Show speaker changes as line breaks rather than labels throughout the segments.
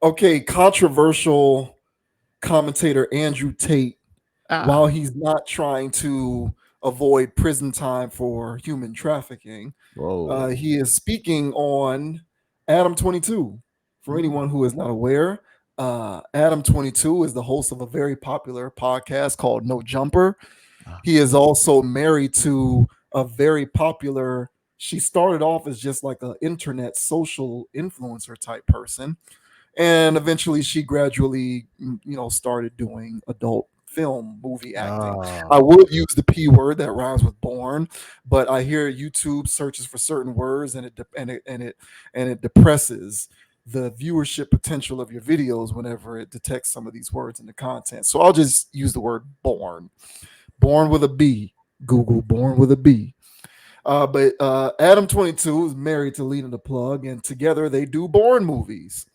Okay, controversial commentator Andrew Tate, while
Ah,
he's not trying to avoid prison time for human trafficking,
whoa.
he is speaking on Adam 22. For anyone
Mm.
who is not aware, Adam 22 is the host of a very popular podcast called No Jumper.
Ah,
He is also married to a very popular, she started off as just like an internet social influencer type person, and eventually she gradually started doing adult film movie acting. I
ah,
would use the p word that rhymes with born, but I hear YouTube searches for certain words, and it depresses the viewership potential of your videos whenever it detects some of these words in the content. So I'll just use the word born with a b. Google born with a b. But Adam 22 is married to Lena the Plug, and together they do Born movies.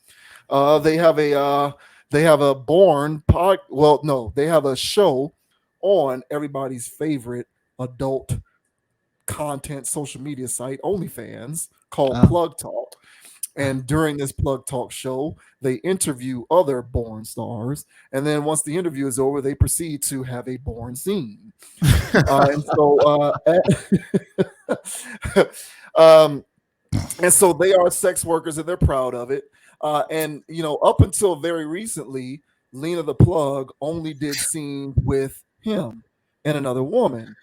Uh, they have a uh, they have a Born pod. Well, no, they have a show on everybody's favorite adult content social media site, OnlyFans, called
ah.
Plug Talk. And during this Plug Talk show, they interview other Born stars, and then once the interview is over, they proceed to have a Born scene. And so, and so they are sex workers, and they're proud of it. And up until very recently, Lena the Plug only did scenes with him and another woman.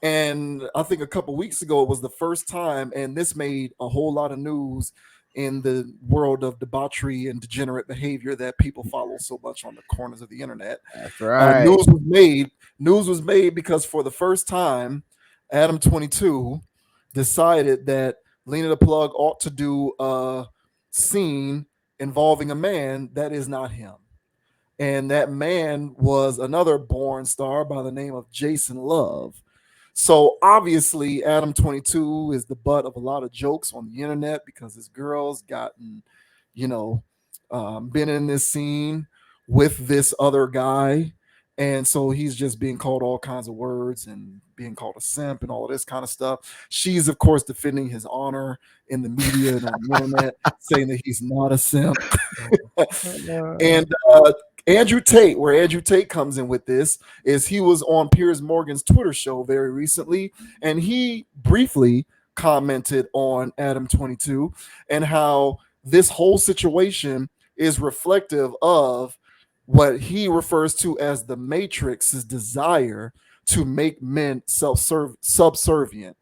And I think a couple weeks ago it was the first time, and this made a whole lot of news in the world of debauchery and degenerate behavior that people follow so much on the corners of the internet.
That's
Uh,
right.
news was made. News was made because for the first time, Adam 22 decided that Lena the Plug ought to do a scene involving a man that is not him. And that man was another Born star by the name of Jason Love. So obviously, Adam 22 is the butt of a lot of jokes on the internet because his girl's gotten, you know, been in this scene with this other guy. And so he's just being called all kinds of words and being called a simp and all of this kind of stuff. She's, of course, defending his honor in the media and on the internet, saying that he's not a simp.
Uh,
And Andrew Tate, where Andrew Tate comes in with this, is he was on Piers Morgan's Twitter show very recently, and he briefly commented on Adam 22 and how this whole situation is reflective of what he refers to as the Matrix's desire to make men subservient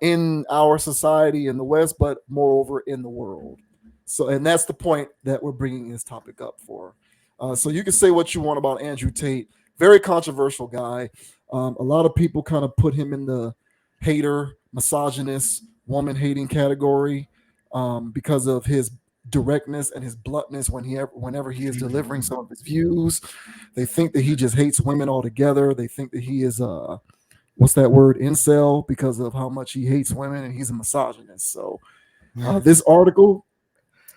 in our society in the West, but moreover in the world. So, and that's the point that we're bringing this topic up for. So you can say what you want about Andrew Tate, very controversial guy. A lot of people kind of put him in the hater, misogynist, woman hating category because of his directness and his bluntness whenever he is delivering some of his views. They think that he just hates women altogether. They think that he is what's that word, incel, because of how much he hates women and he's a misogynist. So this article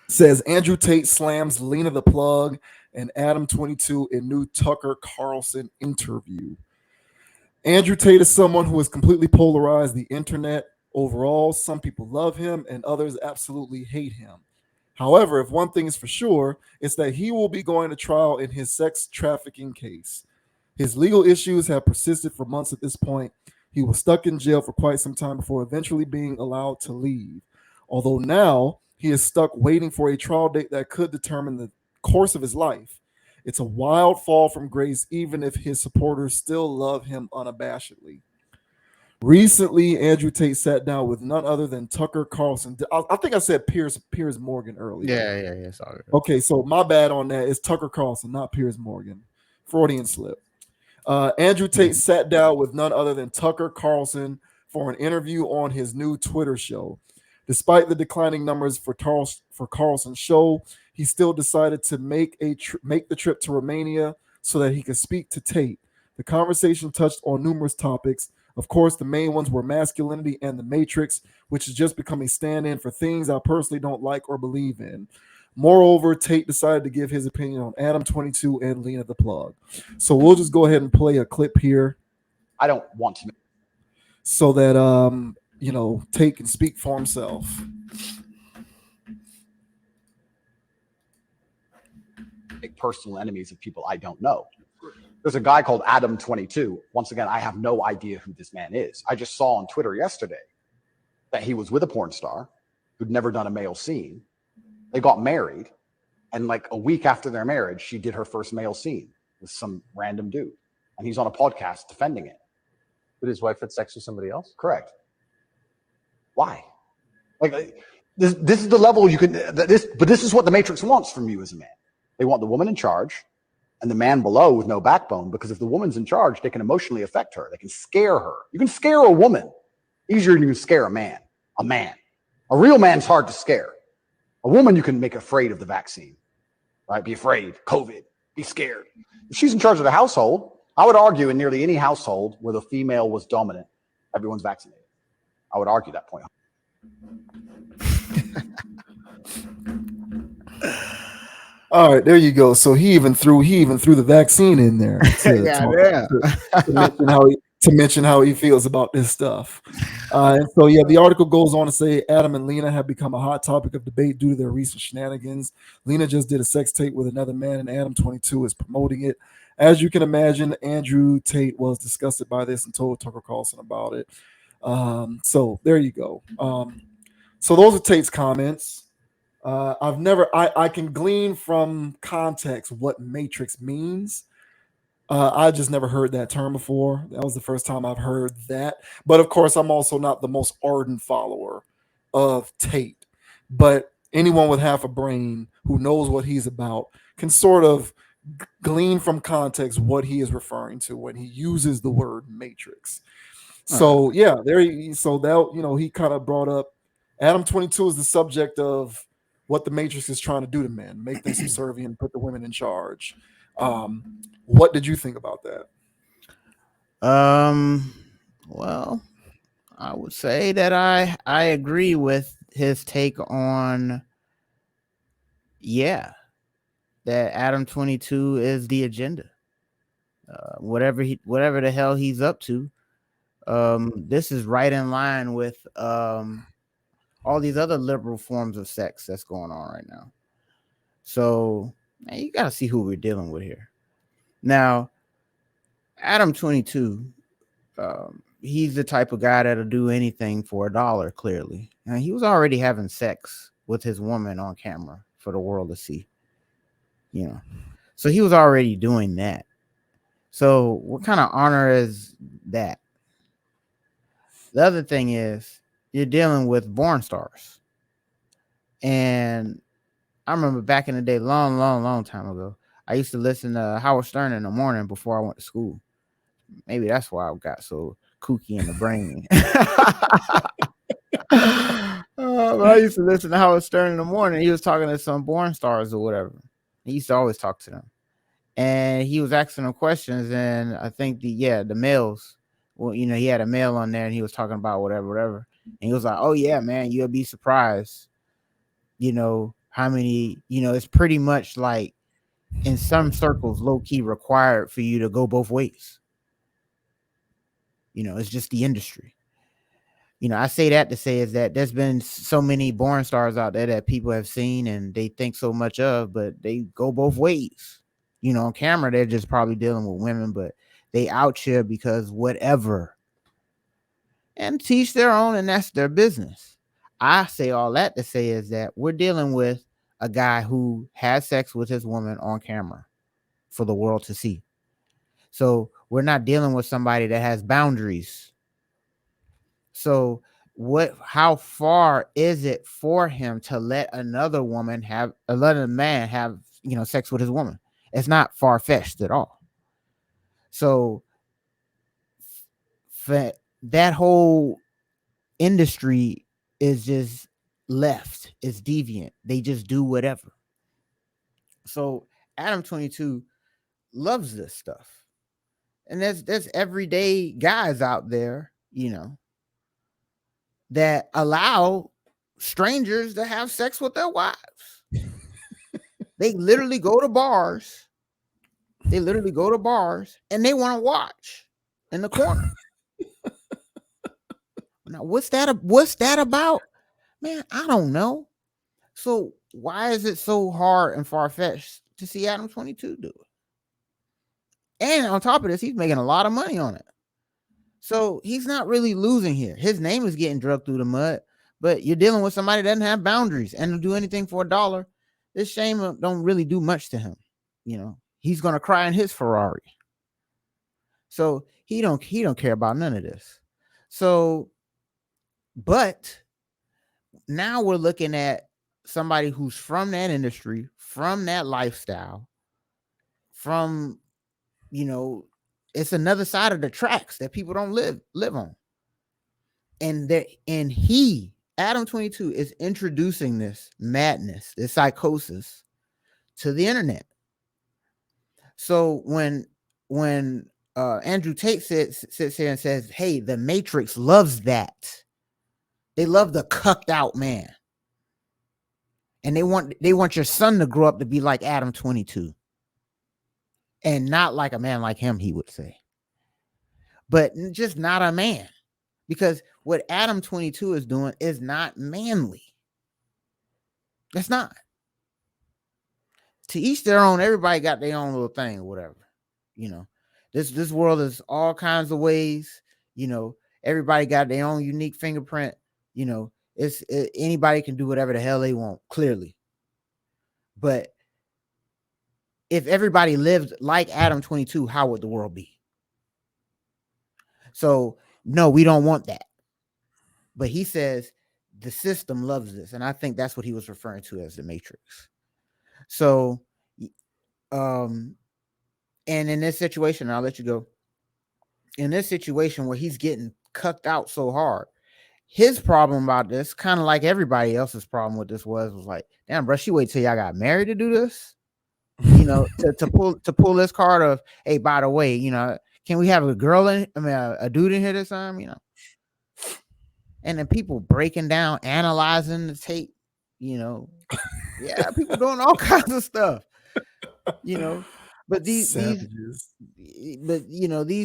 says Andrew Tate slams Lena the Plug and Adam 22 in new Tucker Carlson interview. Andrew Tate is someone who has completely polarized the internet overall. Some people love him and others absolutely hate him. However, if one thing is for sure, it's that he will be going to trial in his sex trafficking case. His legal issues have persisted for months at this point. He was stuck in jail for quite some time before eventually being allowed to leave. Although now he is stuck waiting for a trial date that could determine the course of his life. It's a wild fall from grace, even if his supporters still love him unabashedly. Recently, Andrew Tate sat down with none other than Tucker Carlson. I think I said Piers Morgan earlier.
yeah, yeah, yeah. It's all good.
Okay, so my bad on that. It's Tucker Carlson, not Piers Morgan. Freudian slip. Andrew Tate sat down with none other than Tucker Carlson for an interview on his new Twitter show. Despite the declining numbers for Carlson's show, he still decided to make the trip to Romania so that he could speak to Tate. The conversation touched on numerous topics. Of course, the main ones were masculinity and the Matrix, which has just become a stand-in for things I personally don't like or believe in. Moreover, Tate decided to give his opinion on Adam 22 and Lena the Plug. So we'll just go ahead and play a clip here
I don't want to.
so that Tate can speak for himself.
personal enemies of people I don't know. There's a guy called Adam 22. Once again, I have no idea who this man is. I just saw on Twitter yesterday that he was with a porn star who'd never done a male scene. They got married, and like a week after their marriage, she did her first male scene with some random dude, and he's on a podcast defending it.
But his wife had sex with somebody else?
Correct. Why? Like this is the level you can. But this is what the Matrix wants from you as a man. They want the woman in charge and the man below with no backbone, because if the woman's in charge, they can emotionally affect her. They can scare her. You can scare a woman easier than you can scare a man. A man. A real man's hard to scare. A woman you can make afraid of the vaccine. Right? Be afraid. COVID. Be scared. If she's in charge of the household, I would argue in nearly any household where the female was dominant, everyone's vaccinated. I would argue that point.
All right, there you go. So he even threw the vaccine in there to mention how he feels about this stuff. And so yeah, the article goes on to say Adam and Lena have become a hot topic of debate due to their recent shenanigans. Lena just did a sex tape with another man, and Adam 22 is promoting it. As you can imagine, Andrew Tate was disgusted by this and told Tucker Carlson about it. So there you go. So those are Tate's comments. I can glean from context what matrix means. I just never heard that term before. That was the first time I've heard that. But of course, I'm also not the most ardent follower of Tate. But anyone with half a brain who knows what he's about can sort of glean from context what he is referring to when he uses the word matrix. So yeah, he kind of brought up Adam 22 is the subject of what the Matrix is trying to do to men, make them subservient, put the women in charge. What did you think about that?
Well, I would say that I agree with his take on, that Adam 22 is the agenda. Whatever the hell he's up to, this is right in line with all these other liberal forms of sex that's going on right now. So you got to see who we're dealing with here. Now, Adam 22, he's the type of guy that'll do anything for $1, clearly. And he was already having sex with his woman on camera for the world to see. So he was already doing that. So what kind of honor is that? The other thing is, you're dealing with born stars. And I remember back in the day, long time ago, I used to listen to Howard Stern in the morning before I went to school. Maybe that's why I got so kooky in the brain. I used to listen to Howard Stern in the morning. He was talking to some born stars or whatever. He used to always talk to them. And he was asking them questions. And I think the males, well, he had a male on there and he was talking about whatever. And he was like, oh, yeah, man, you'll be surprised, how many, it's pretty much like in some circles, low key required for you to go both ways. It's just the industry. I say that to say is that there's been so many born stars out there that people have seen and they think so much of, but they go both ways. On camera, they're just probably dealing with women, but they out here because whatever. And teach their own, and that's their business. I say all that to say is that we're dealing with a guy who has sex with his woman on camera for the world to see. So we're not dealing with somebody that has boundaries. So how far is it for him to let another man have sex with his woman? It's not far-fetched at all. So that whole industry is just left. It's deviant. They just do whatever. So Adam 22 loves this stuff. And there's everyday guys out there, that allow strangers to have sex with their wives. They literally go to bars. And they want to watch in the corner. Now, what's that about? Man, I don't know. So why is it so hard and far-fetched to see Adam 22 do it. And on top of this, he's making a lot of money on it. So he's not really losing here. His name is getting drugged through the mud, but you're dealing with somebody that doesn't have boundaries and to do anything for $1. This shame don't really do much to him. You know, he's gonna cry in his Ferrari. So he don't care about none of this. So, but now we're looking at somebody who's from that industry, from that lifestyle, from, you know, it's another side of the tracks that people don't live on. And Adam 22 is introducing this madness, this psychosis to the internet. So when Andrew Tate sits here and says, hey, the Matrix loves that. They love the cucked out man. And they want your son to grow up to be like Adam 22. And not like a man like him, he would say. But just not a man. Because what Adam 22 is doing is not manly. It's not. To each their own, everybody got their own little thing or whatever. You know, this world is all kinds of ways. You know, everybody got their own unique fingerprint. You know, anybody can do whatever the hell they want, clearly. But if everybody lived like Adam 22, how would the world be? So, no, we don't want that. But he says the system loves this. And I think that's what he was referring to as the Matrix. So, and in this situation, I'll let you go. In this situation where he's getting cucked out so hard, his problem about this, kind of like everybody else's problem with this was like, damn, bro, she wait till y'all got married to do this. You know, to pull this card of, hey, by the way, you know, can we have a dude in here this time? You know, and then people breaking down, analyzing the tape. You know, yeah, people doing all kinds of stuff. You know, but these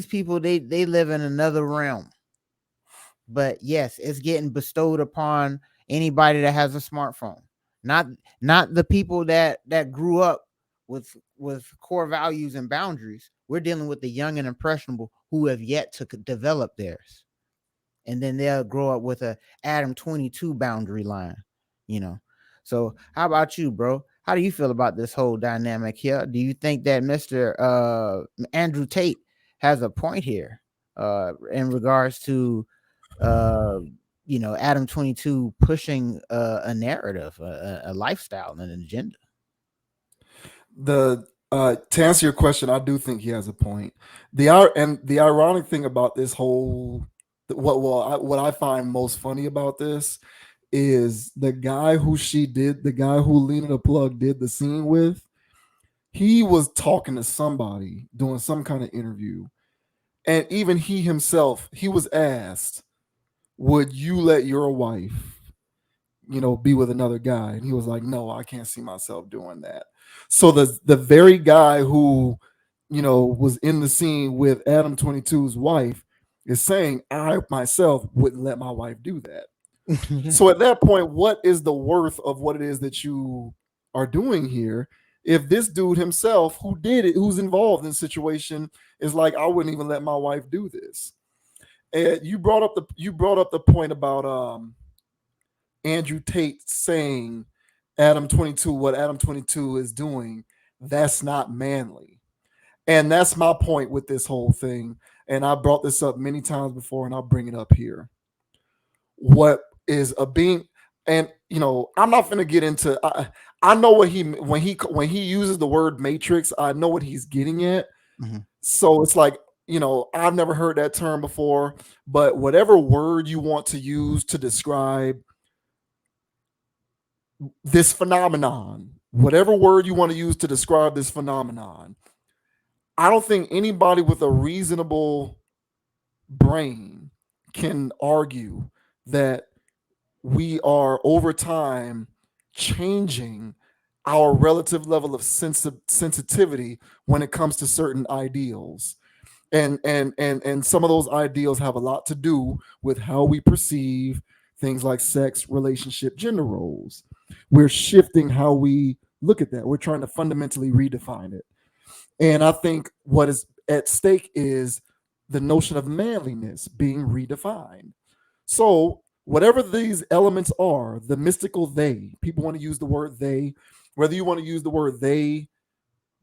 people they live in another realm. But yes, it's getting bestowed upon anybody that has a smartphone. Not the people that grew up with core values and boundaries. We're dealing with the young and impressionable who have yet to develop theirs. And then they'll grow up with a Adam 22 boundary line, you know. So how about you, bro? How do you feel about this whole dynamic here? Do you think that Mr. Andrew Tate has a point here in regards to Adam 22 pushing a narrative, a lifestyle, and an agenda?
To answer your question, I do think he has a point. The ironic thing about this whole, what I find most funny about this is the guy who Lena the Plug did the scene with. He was talking to somebody, doing some kind of interview, and even he himself, he was asked, would you let your wife, be with another guy? And he was like, no, I can't see myself doing that. So the very guy who, was in the scene with Adam 22's wife is saying, I myself wouldn't let my wife do that. So at that point, what is the worth of what it is that you are doing here? If this dude himself who did it, who's involved in the situation, is like, I wouldn't even let my wife do this. And you brought up the point about Andrew Tate saying Adam 22, what Adam 22 is doing, that's not manly. And that's my point with this whole thing. And I brought this up many times before, and I'll bring it up here. What is a being, and I'm not going to get into, I know what when he uses the word matrix, I know what he's getting at. Mm-hmm. So it's like, I've never heard that term before, but whatever word you want to use to describe this phenomenon, whatever word you want to use to describe this phenomenon, I don't think anybody with a reasonable brain can argue that we are over time changing our relative level of sensitivity when it comes to certain ideals. And some of those ideals have a lot to do with how we perceive things like sex, relationship, gender roles. We're shifting how we, Look at that. We're trying to fundamentally redefine it. And I think what is at stake is the notion of manliness being redefined. So, whatever these elements are, the mystical they, people want to use the word they, whether you want to use the word they,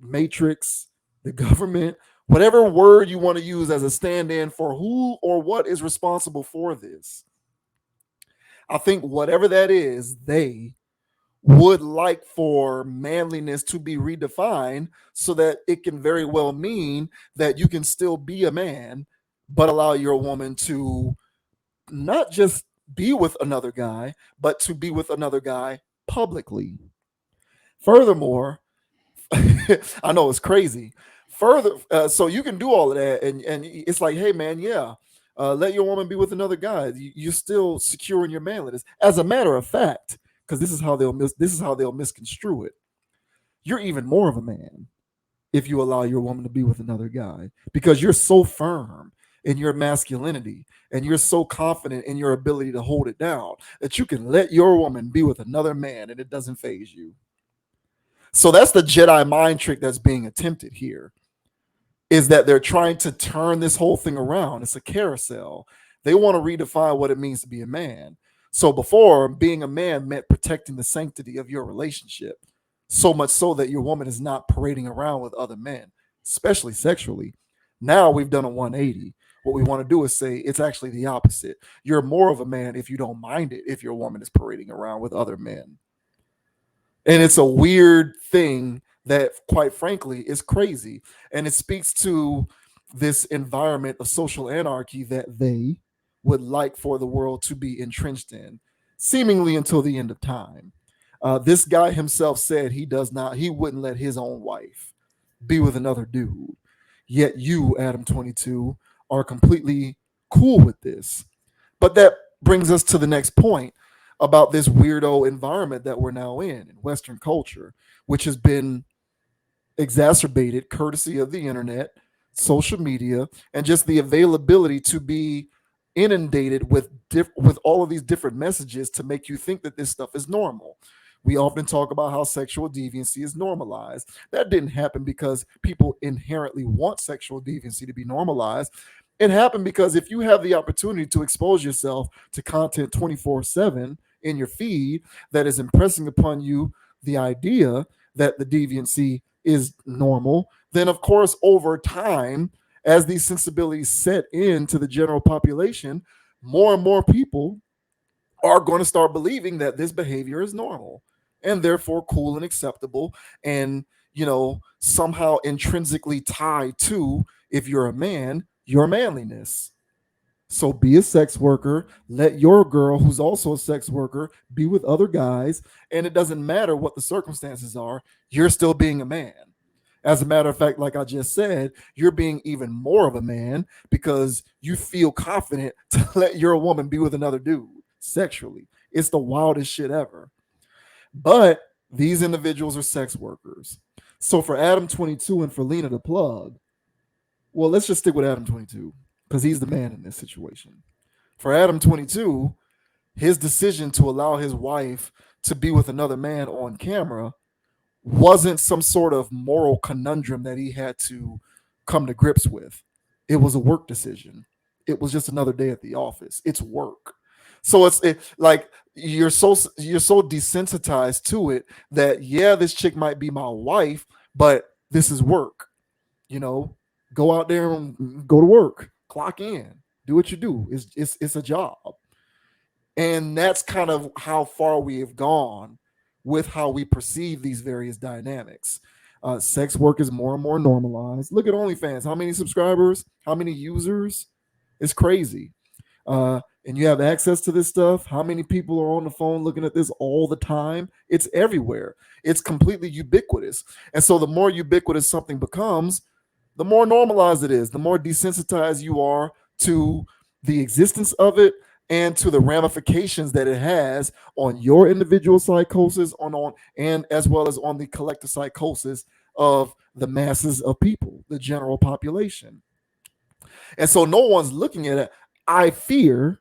matrix, the government, whatever word you want to use as a stand in for who or what is responsible for this. I think whatever that is, they would like for manliness to be redefined so that it can very well mean that you can still be a man, but allow your woman to not just be with another guy, but to be with another guy publicly. Furthermore, I know it's crazy. So you can do all of that, and it's like, hey man, yeah, let your woman be with another guy. You're still secure in your manliness. As a matter of fact, because this is how they'll misconstrue it. You're even more of a man if you allow your woman to be with another guy, because you're so firm in your masculinity and you're so confident in your ability to hold it down that you can let your woman be with another man and it doesn't faze you. So that's the Jedi mind trick that's being attempted here, is that they're trying to turn this whole thing around. It's a carousel. They want to redefine what it means to be a man. So before, being a man meant protecting the sanctity of your relationship, so much so that your woman is not parading around with other men, especially sexually. Now we've done a 180. What we want to do is say it's actually the opposite. You're more of a man if you don't mind it, if your woman is parading around with other men. And it's a weird thing that, quite frankly, is crazy. And it speaks to this environment of social anarchy that they would like for the world to be entrenched in, seemingly until the end of time. This guy himself said he wouldn't let his own wife be with another dude. Yet you, Adam 22, are completely cool with this. But that brings us to the next point about this weirdo environment that we're now in Western culture, which has been exacerbated courtesy of the internet, social media, and just the availability to be inundated with all of these different messages to make you think that this stuff is normal. We often talk about how sexual deviancy is normalized. That didn't happen because people inherently want sexual deviancy to be normalized. It happened because if you have the opportunity to expose yourself to content 24/7 in your feed that is impressing upon you the idea that the deviancy is normal, then of course over time, as these sensibilities set into the general population, more and more people are going to start believing that this behavior is normal and therefore cool and acceptable, and somehow intrinsically tied to, if you're a man, your manliness. So be a sex worker, let your girl who's also a sex worker be with other guys, and it doesn't matter what the circumstances are, you're still being a man. As a matter of fact, like I just said, you're being even more of a man because you feel confident to let your woman be with another dude sexually. It's the wildest shit ever. But these individuals are sex workers. So for Adam 22 and for Lena the Plug, well, let's just stick with Adam 22 because he's the man in this situation. For Adam 22, his decision to allow his wife to be with another man on camera wasn't some sort of moral conundrum that he had to come to grips with. It was a work decision. It was just another day at the office. It's work. So it's like you're so desensitized to it that, yeah, this chick might be my wife, but this is work. Go out there and go to work, clock in, do what you do. It's a job. And that's kind of how far we have gone with how we perceive these various dynamics. Sex work is more and more normalized. Look at OnlyFans. How many subscribers? How many users? It's crazy. And you have access to this stuff. How many people are on the phone looking at this all the time? It's everywhere. It's completely ubiquitous. And so the more ubiquitous something becomes, the more normalized it is, the more desensitized you are to the existence of it and to the ramifications that it has on your individual psychosis, and as well as on the collective psychosis of the masses of people, the general population. And so no one's looking at it. I fear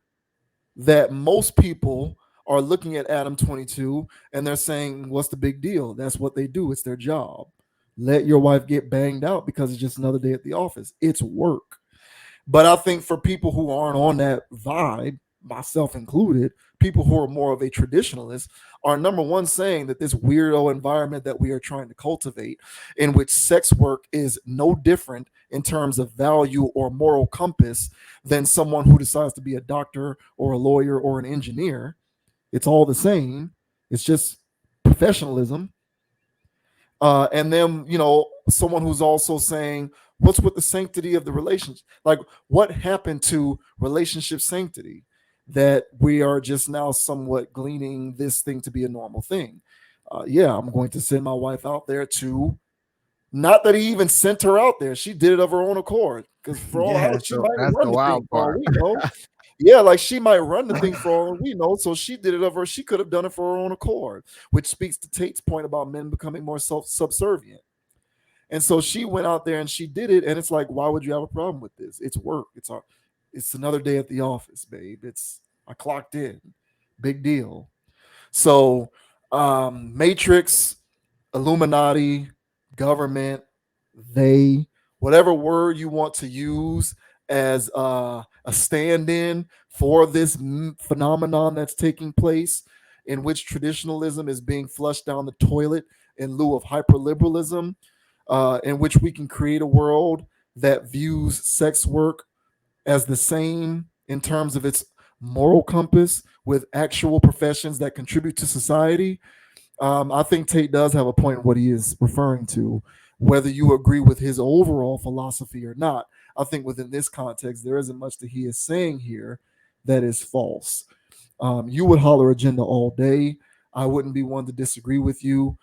that most people are looking at Adam 22 and they're saying, what's the big deal? That's what they do. It's their job. Let your wife get banged out because it's just another day at the office. It's work. But I think for people who aren't on that vibe, myself included, people who are more of a traditionalist are number one saying that this weirdo environment that we are trying to cultivate, in which sex work is no different in terms of value or moral compass than someone who decides to be a doctor or a lawyer or an engineer. It's all the same. It's just professionalism. And then, someone who's also saying, what's with the sanctity of the relationship? Like, what happened to relationship sanctity that we are just now somewhat gleaning this thing to be a normal thing? Yeah, I'm going to send my wife out there to, not that he even sent her out there. She did it of her own accord. Because for all I know, she might
that's
run
the
the
wild
thing for all
part.
we know. Yeah, like she might run the thing for all we know. So she did it of her. She could have done it for her own accord, which speaks to Tate's point about men becoming more subservient. And so she went out there and she did it. And it's like, why would you have a problem with this? It's work. It's another day at the office, babe. I clocked in. Big deal. So Matrix, Illuminati, government, they, whatever word you want to use as a stand-in for this phenomenon that's taking place, in which traditionalism is being flushed down the toilet in lieu of hyperliberalism, in which we can create a world that views sex work as the same in terms of its moral compass with actual professions that contribute to society. I think Tate does have a point in what he is referring to, whether you agree with his overall philosophy or not. I think within this context, there isn't much that he is saying here that is false. You would holler agenda all day. I wouldn't be one to disagree with you.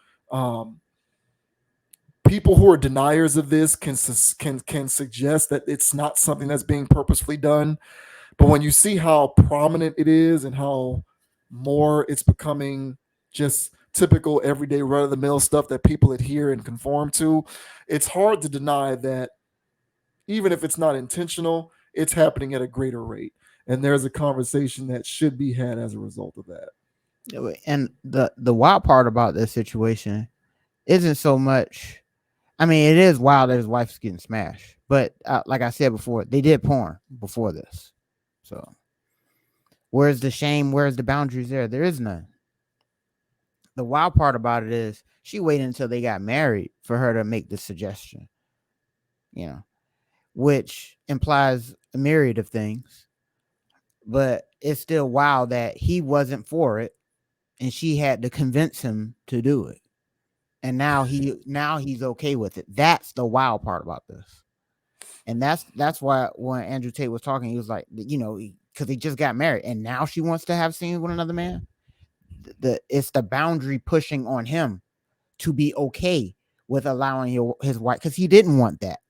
People who are deniers of this can suggest that it's not something that's being purposefully done. But when you see how prominent it is and how more it's becoming just typical everyday run-of-the-mill stuff that people adhere and conform to, it's hard to deny that even if it's not intentional, it's happening at a greater rate. And there's a conversation that should be had as a result of that.
And the wild part about this situation isn't so much, I mean, it is wild that his wife's getting smashed, but like I said before, they did porn before this. So where's the shame? Where's the boundaries there? There is none. The wild part about it is she waited until they got married for her to make this suggestion, which implies a myriad of things. But it's still wild that he wasn't for it and she had to convince him to do it. And now he's okay with it. That's the wild part about this. And that's why when Andrew Tate was talking, he was like, because they just got married and now she wants to have scenes with another man. It's the boundary pushing on him to be okay with allowing his wife, because he didn't want that.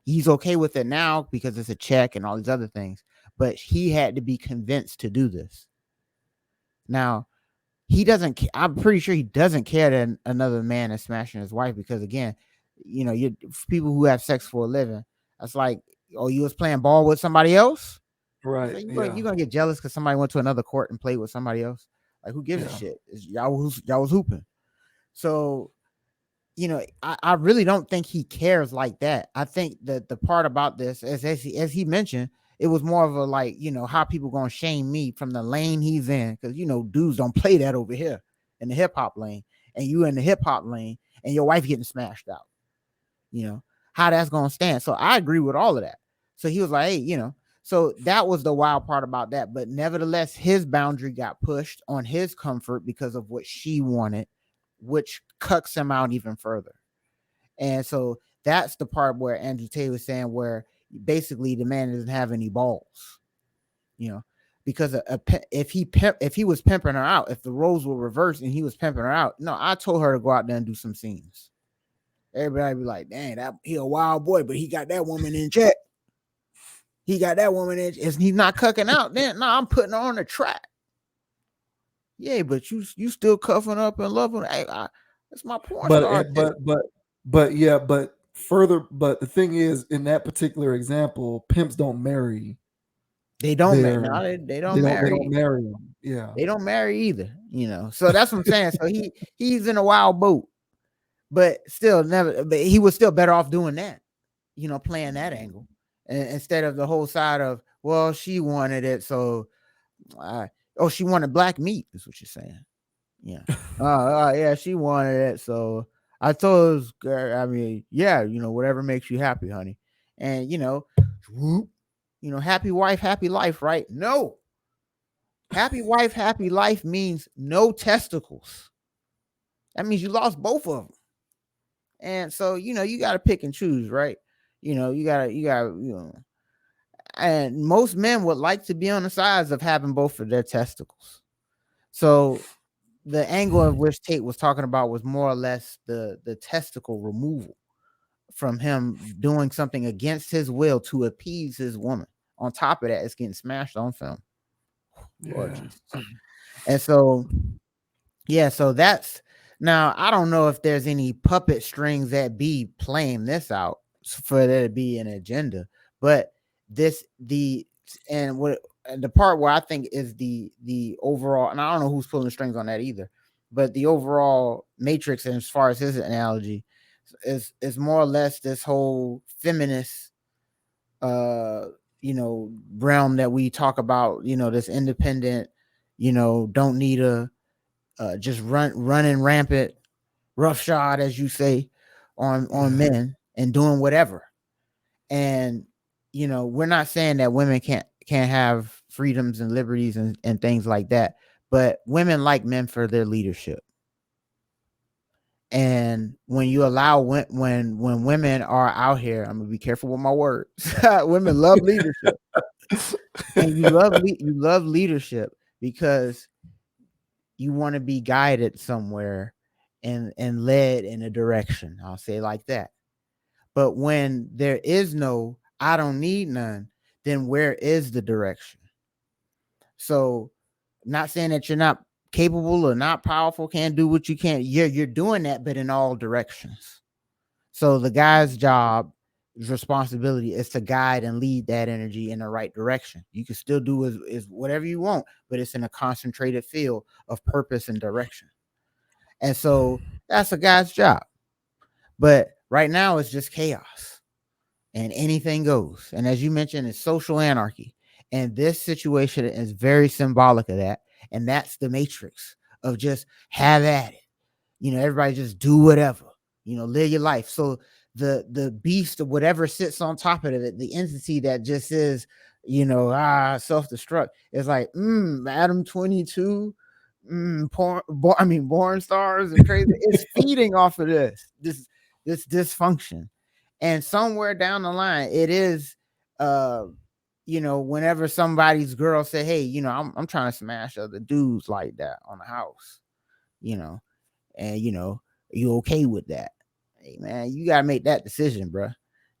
He's okay with it now because it's a check and all these other things, but he had to be convinced to do this. Now, he doesn't. I'm pretty sure he doesn't care that another man is smashing his wife, because again, you people who have sex for a living, that's like, oh, you was playing ball with somebody else,
right?
So you're gonna get jealous because somebody went to another court and played with somebody else. Like, who gives a shit? Y'all was hooping. So, I really don't think he cares like that. I think that the part about this, as he mentioned, it was more of a like, how people gonna shame me from the lane he's in, because dudes don't play that over here in the hip hop lane, and you in the hip hop lane, and your wife getting smashed out. How that's gonna stand. So I agree with all of that. So he was like, hey, so that was the wild part about that. But nevertheless, his boundary got pushed on his comfort because of what she wanted, which cucks him out even further. And so that's the part where Andrew Tate was saying, where basically the man doesn't have any balls, because if he was pimping her out, if the roles were reversed and he was pimping her out, no, I told her to go out there and do some scenes. Everybody be like, dang, he a wild boy, but he got that woman in check. He's not cucking out. Then no, I'm putting her on the track. Yeah, but you still cuffing up and loving. Hey, that's my porn star.
But the thing is, in that particular example, pimps don't marry
They don't
they're
no, they
they
don't
don't
marry.
marry them. Yeah.
They don't marry either, you know. So that's what I'm saying. So he's in a wild boat, but still never. But he was still better off doing that, you know, playing that angle instead of the whole side of, well, she wanted it, so oh, she wanted black meat. Is what you're saying? Yeah. Yeah, she wanted it, so I told her, I mean, yeah, you know, whatever makes you happy, honey, and you know, whoop, you know, happy wife, happy life, right? No. Happy wife, happy life means no testicles. That means you lost both of them. And so, you know, you got to pick and choose, right? You know, you got to, you know, and most men would like to be on the sides of having both of their testicles. So the angle of which Tate was talking about was more or less the testicle removal from him doing something against his will to appease his woman. On top of that, it's getting smashed on film. Lord Jesus. And so, yeah, so that's now I don't know if there's any puppet strings that be playing this out for there to be an agenda, but the part where I think is the overall, and I don't know who's pulling the strings on that either, but the overall matrix, and as far as his analogy, is more or less this whole feminist you know, realm that we talk about, you know, this independent, you know, don't need a just running rampant roughshod, as you say, on men and doing whatever. And you know, we're not saying that women can't have freedoms and liberties and things like that, but women like men for their leadership. And when you allow when women are out here, I'm gonna be careful with my words. Women love leadership, and you love leadership because you want to be guided somewhere and led in a direction. I'll say it like that. But when there is no, I don't need none, then where is the direction? So, not saying that you're not capable or not powerful, can't do what you can. You're doing that, but in all directions. So the guy's job, his responsibility is to guide and lead that energy in the right direction. You can still do is whatever you want, but it's in a concentrated field of purpose and direction. And so that's a guy's job. But right now it's just chaos and anything goes. And as you mentioned, it's social anarchy. And this situation is very symbolic of that. And that's the matrix of just have at it. You know, everybody just do whatever, you know, live your life. So the beast of whatever sits on top of it, the entity that just is, you know, self-destruct, is like, Adam 22, born stars and crazy. It's feeding off of this dysfunction. And somewhere down the line, it is you know, whenever somebody's girl say, hey, you know, I'm trying to smash other dudes like that on the house, you know, and you know, you okay with that? Hey man, you gotta make that decision, bro.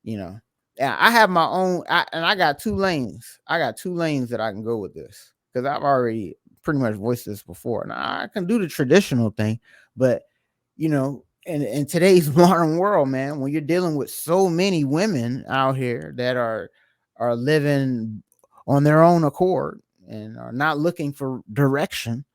You know, yeah, I have my own, and I got two lanes. I got two lanes that I can go with this because I've already pretty much voiced this before. Now I can do the traditional thing, but you know, in today's modern world, man, when you're dealing with so many women out here that are living on their own accord and are not looking for direction,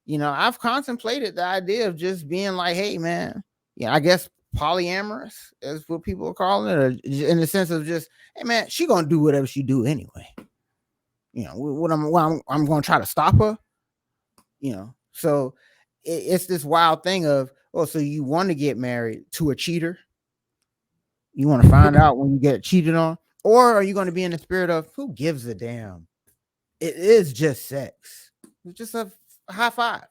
you know, I've contemplated the idea of just being like, hey, man, yeah, I guess polyamorous is what people are calling it, or in the sense of just, hey, man, she gonna do whatever she do anyway. You know, what I'm gonna try to stop her. You know, so it's this wild thing of, oh, so you want to get married to a cheater? You want to find out when you get cheated on, or are you going to be in the spirit of who gives a damn? It is just sex. It's just a high five.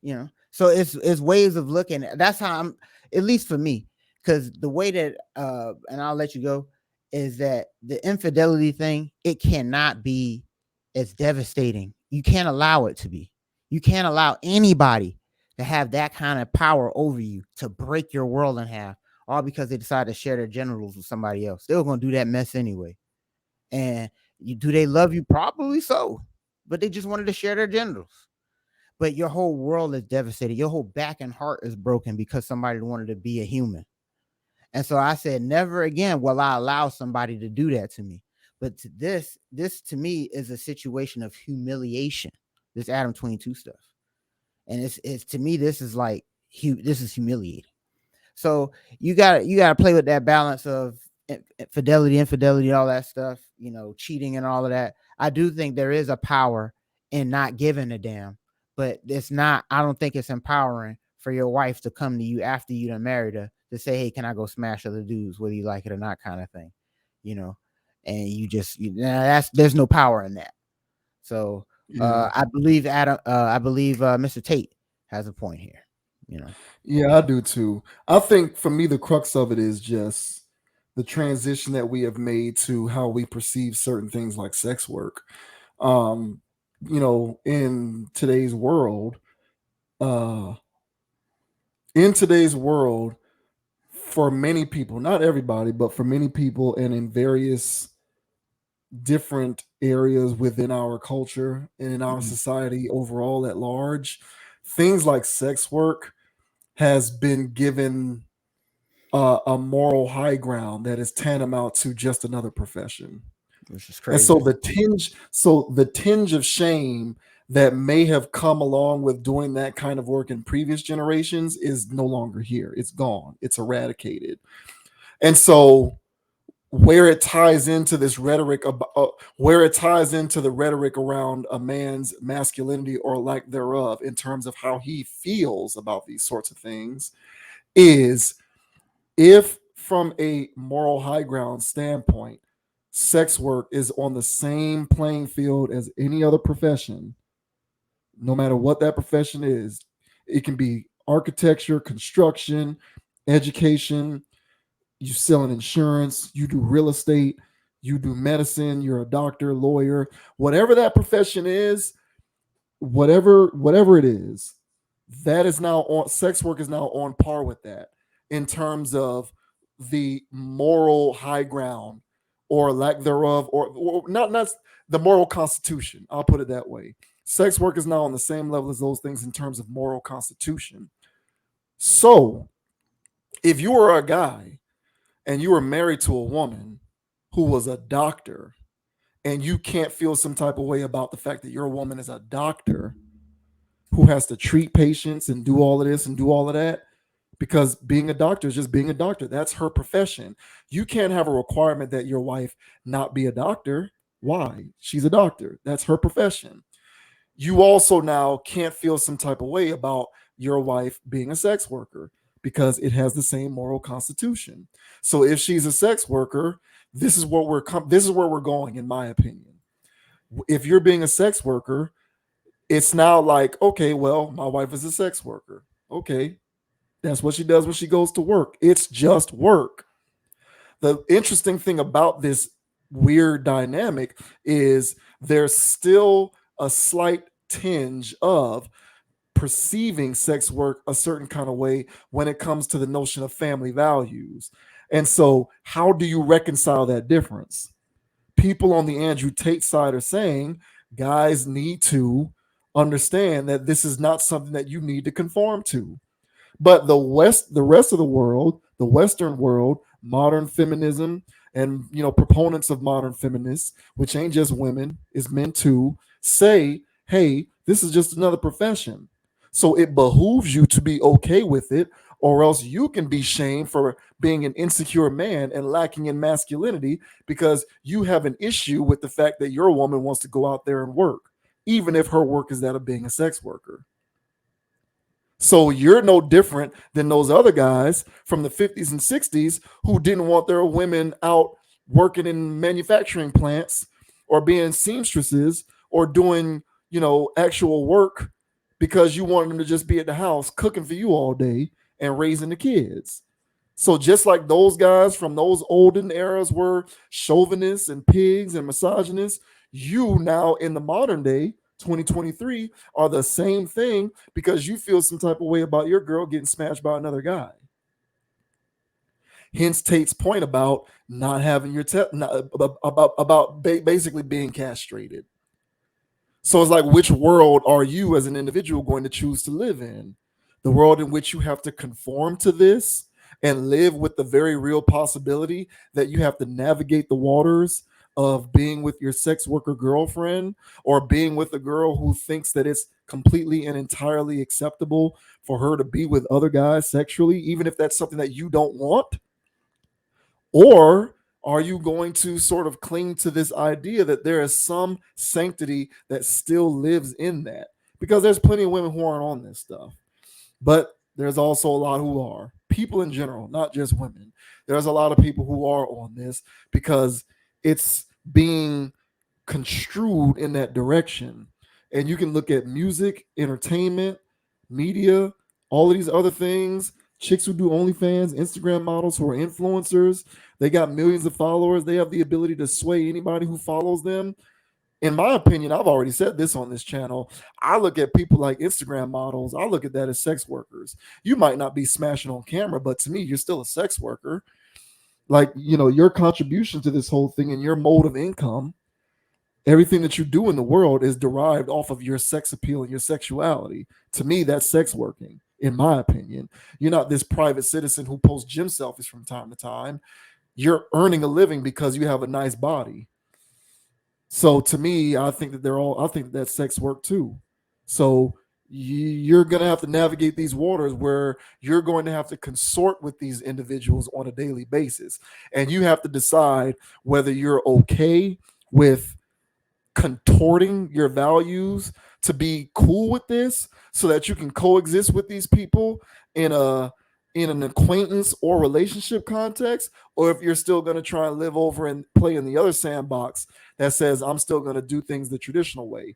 You know, so it's ways of looking at. That's how I'm, at least for me, because the way that and I'll let you go, is that the infidelity thing, it cannot be as devastating. You can't allow it to be. You can't allow anybody to have that kind of power over you to break your world in half, all because they decide to share their genitals with somebody else. They're gonna do that mess anyway. And do they love you? Probably so, but they just wanted to share their genitals. But your whole world is devastated. Your whole back and heart is broken because somebody wanted to be a human. And so I said, never again will I allow somebody to do that to me. But this to me is a situation of humiliation. This Adam 22 stuff, and it's to me this is like this is humiliating. So you gotta play with that balance of fidelity, infidelity, all that stuff. You know, cheating and all of that. I do think there is a power in not giving a damn, but it's not. I don't think it's empowering for your wife to come to you after you done married her to say, "Hey, can I go smash other dudes, whether you like it or not," kind of thing. You know, and there's no power in that. So I believe Mr. Tate has a point here. You know.
Yeah, I do too. I think for me, the crux of it is just the transition that we have made to how we perceive certain things like sex work. You know, uh, in today's world, for many people, not everybody, but for many people, and in various different areas within our culture and in our society overall at large, things like sex work has been given a moral high ground that is tantamount to just another profession.
Which is
And
crazy.
so the tinge of shame that may have come along with doing that kind of work in previous generations is no longer here. It's gone. It's eradicated. And so where it ties into this rhetoric about where it ties into the rhetoric around a man's masculinity or lack thereof in terms of how he feels about these sorts of things is, if from a moral high ground standpoint, sex work is on the same playing field as any other profession, no matter what that profession is. It can be architecture, construction, education, you selling insurance, you do real estate, you do medicine, you're a doctor, lawyer, whatever that profession is, whatever it is, that is now on sex work is now on par with that in terms of the moral high ground or lack thereof, or not the moral constitution. I'll put it that way. Sex work is now on the same level as those things in terms of moral constitution. So if you were a guy and you were married to a woman who was a doctor, and you can't feel some type of way about the fact that your woman is a doctor who has to treat patients and do all of this and do all of that, because being a doctor is just being a doctor. That's her profession. You can't have a requirement that your wife not be a doctor. Why? She's a doctor. That's her profession. You also now can't feel some type of way about your wife being a sex worker because it has the same moral constitution. So if she's a sex worker, this is where we're going, in my opinion. If you're being a sex worker, it's now like, okay, well, my wife is a sex worker. Okay, that's what she does when she goes to work. It's just work. The interesting thing about this weird dynamic is there's still a slight tinge of perceiving sex work a certain kind of way when it comes to the notion of family values. And so, how do you reconcile that difference? People on the Andrew Tate side are saying guys need to understand that this is not something that you need to conform to. But the rest of the world, the Western world, modern feminism, and proponents of modern feminists, which ain't just women, is men too, say, hey, this is just another profession. So it behooves you to be okay with it, or else you can be shamed for being an insecure man and lacking in masculinity because you have an issue with the fact that your woman wants to go out there and work, even if her work is that of being a sex worker. So you're no different than those other guys from the 50s and 60s who didn't want their women out working in manufacturing plants or being seamstresses or doing, actual work because you wanted them to just be at the house cooking for you all day and raising the kids. So just like those guys from those olden eras were chauvinists and pigs and misogynists, you now in the modern day 2023 are the same thing because you feel some type of way about your girl getting smashed by another guy. Hence Tate's point about not having your basically being castrated. So it's like, which world are you as an individual going to choose to live in? The world in which you have to conform to this and live with the very real possibility that you have to navigate the waters of being with your sex worker girlfriend or being with a girl who thinks that it's completely and entirely acceptable for her to be with other guys sexually, even if that's something that you don't want? Or are you going to sort of cling to this idea that there is some sanctity that still lives in that? Because there's plenty of women who aren't on this stuff, but there's also a lot who are. People in general, not just women. There's a lot of people who are on this because it's being construed in that direction. And you can look at music, entertainment, media, all of these other things. Chicks who do OnlyFans, Instagram models who are influencers, they got millions of followers. They have the ability to sway anybody who follows them. In my opinion, I've already said this on this channel. I look at people like Instagram models, I look at that as sex workers. You might not be smashing on camera, but to me, you're still a sex worker. Like, your contribution to this whole thing and your mode of income, everything that you do in the world is derived off of your sex appeal and your sexuality. To me, that's sex working, in my opinion. You're not this private citizen who posts gym selfies from time to time. You're earning a living because you have a nice body. So to me, I think that I think that's sex work too. So you're going to have to navigate these waters where you're going to have to consort with these individuals on a daily basis. And you have to decide whether you're okay with contorting your values to be cool with this so that you can coexist with these people in an acquaintance or relationship context, or if you're still going to try and live over and play in the other sandbox that says I'm still going to do things the traditional way.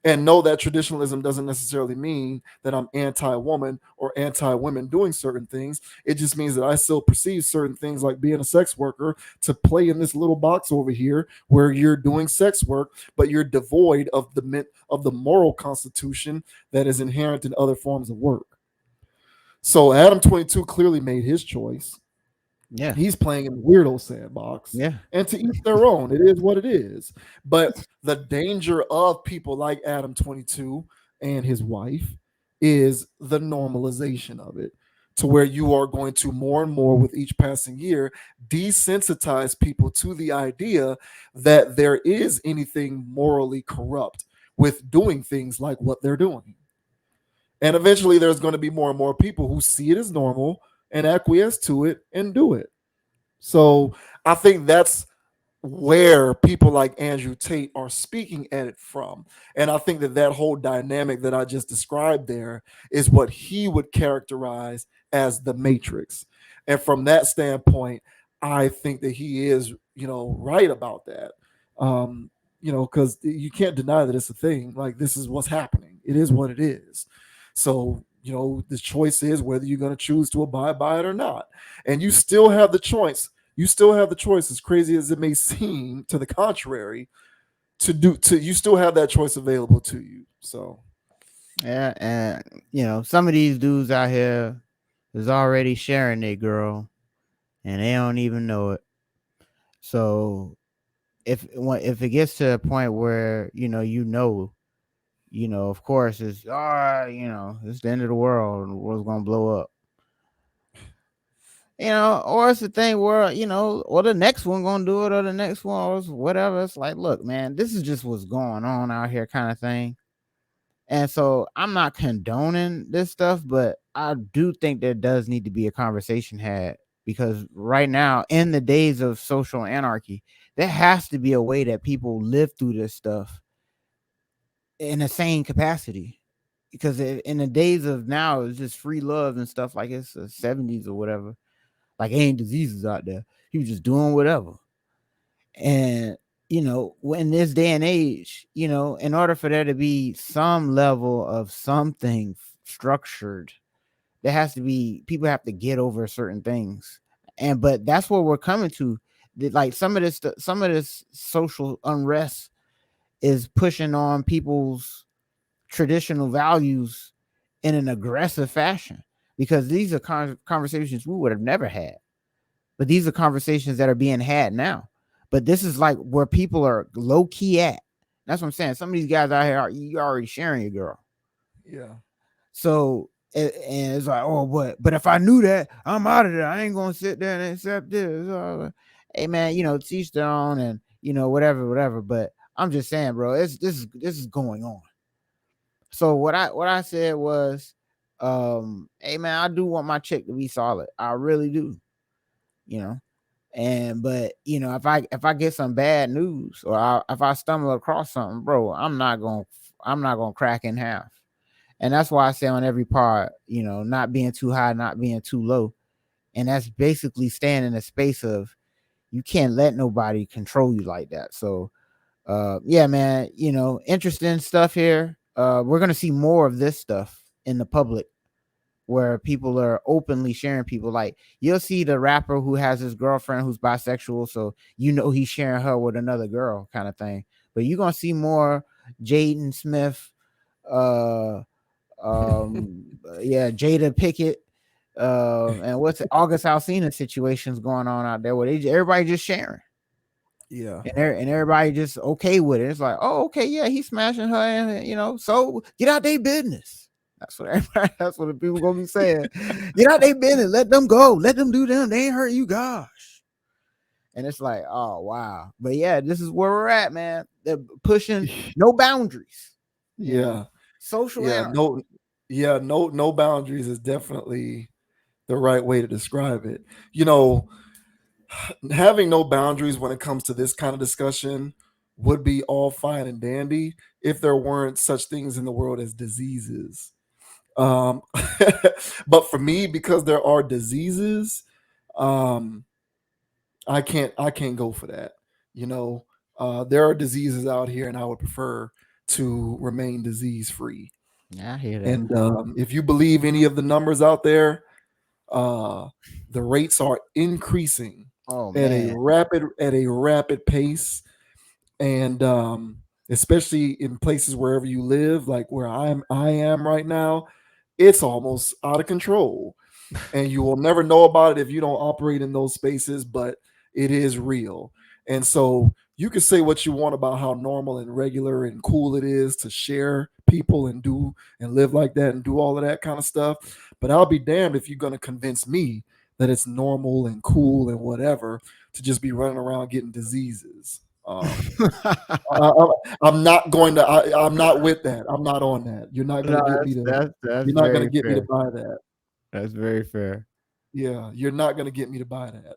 And know that traditionalism doesn't necessarily mean that I'm anti-woman or anti-women doing certain things. It just means that I still perceive certain things like being a sex worker to play in this little box over here where you're doing sex work, but you're devoid of the moral constitution that is inherent in other forms of work. So Adam 22 clearly made his choice.
Yeah.
He's playing in the weirdo sandbox.
Yeah.
And to each their own. It is what it is. But the danger of people like Adam 22 and his wife is the normalization of it, to where you are going to more and more with each passing year desensitize people to the idea that there is anything morally corrupt with doing things like what they're doing. And eventually there's going to be more and more people who see it as normal and acquiesce to it and do it. So I think that's where people like Andrew Tate are speaking at it from. And I think that whole dynamic that I just described there is what he would characterize as the Matrix. And from that standpoint, I think that he is, right about that. Because you can't deny that it's a thing. Like, this is what's happening. It is what it is. So, the choice is whether you're going to choose to abide by it or not. And you still have the choice. You still have the choice, as crazy as it may seem to the contrary, you still have that choice available to you. So,
yeah. And, some of these dudes out here is already sharing their girl and they don't even know it. So if it gets to a point where, of course, it's it's the end of the world. The world's gonna blow up. Or it's the thing where, or the next one gonna do it, or the next one, or whatever. It's like, look, man, this is just what's going on out here, kind of thing. And so I'm not condoning this stuff, but I do think there does need to be a conversation had, because right now, in the days of social anarchy, there has to be a way that people live through this stuff in a sane capacity. Because in the days of now, it's just free love and stuff, like it's the 70s or whatever. Like, ain't diseases out there. He was just doing whatever. And, in this day and age, in order for there to be some level of something structured, there has to be, people have to get over certain things. But that's what we're coming to. Like, some of this social unrest is pushing on people's traditional values in an aggressive fashion, because these are conversations we would have never had, but these are conversations that are being had now. But this is like where people are low key at. That's what I'm saying. Some of these guys out here, you already sharing your girl.
Yeah.
So and it's like, oh, but if I knew that, I'm out of there. I ain't gonna sit there and accept this. Hey man, teach their own. And whatever. But I'm just saying, bro, this is going on. So what I said was, hey man, I do want my chick to be solid. I really do, but if I get some bad news or if I stumble across something, bro, I'm not gonna crack in half. And that's why I say on every part, not being too high, not being too low. And that's basically staying in a space of you can't let nobody control you like that. So yeah, man, interesting stuff here. We're gonna see more of this stuff in the public where people are openly sharing people. Like you'll see the rapper who has his girlfriend who's bisexual, so he's sharing her with another girl kind of thing. But you're gonna see more Jaden Smith, yeah, Jada Pickett, and what's it, August Alsina situations going on out there where everybody just sharing.
Yeah.
And everybody just okay with it. It's like, oh, okay, yeah, he's smashing her, and so get out their business. That's what the people gonna be saying. Get out their business, let them go, let them do them. They ain't hurt you, gosh. And it's like, oh wow. But yeah, this is where we're at, man. They're pushing no boundaries.
Yeah.
Social
anarchy. No boundaries is definitely the right way to describe it. Having no boundaries when it comes to this kind of discussion would be all fine and dandy if there weren't such things in the world as diseases. But for me, because there are diseases, I can't go for that. There are diseases out here, and I would prefer to remain disease free.
Yeah, I hear that.
And if you believe any of the numbers out there, the rates are increasing at a rapid pace, and especially in places wherever you live, like where I am right now, it's almost out of control. And you will never know about it if you don't operate in those spaces, but it is real. And so you can say what you want about how normal and regular and cool it is to share people and do and live like that and do all of that kind of stuff. But I'll be damned if you're going to convince me that it's normal and cool and whatever to just be running around getting diseases. I'm not going to. I'm not with that. I'm not on that. You're not going to get me to. You're not going to get me to buy that.
That's very fair.
Yeah, you're not going to get me to buy that.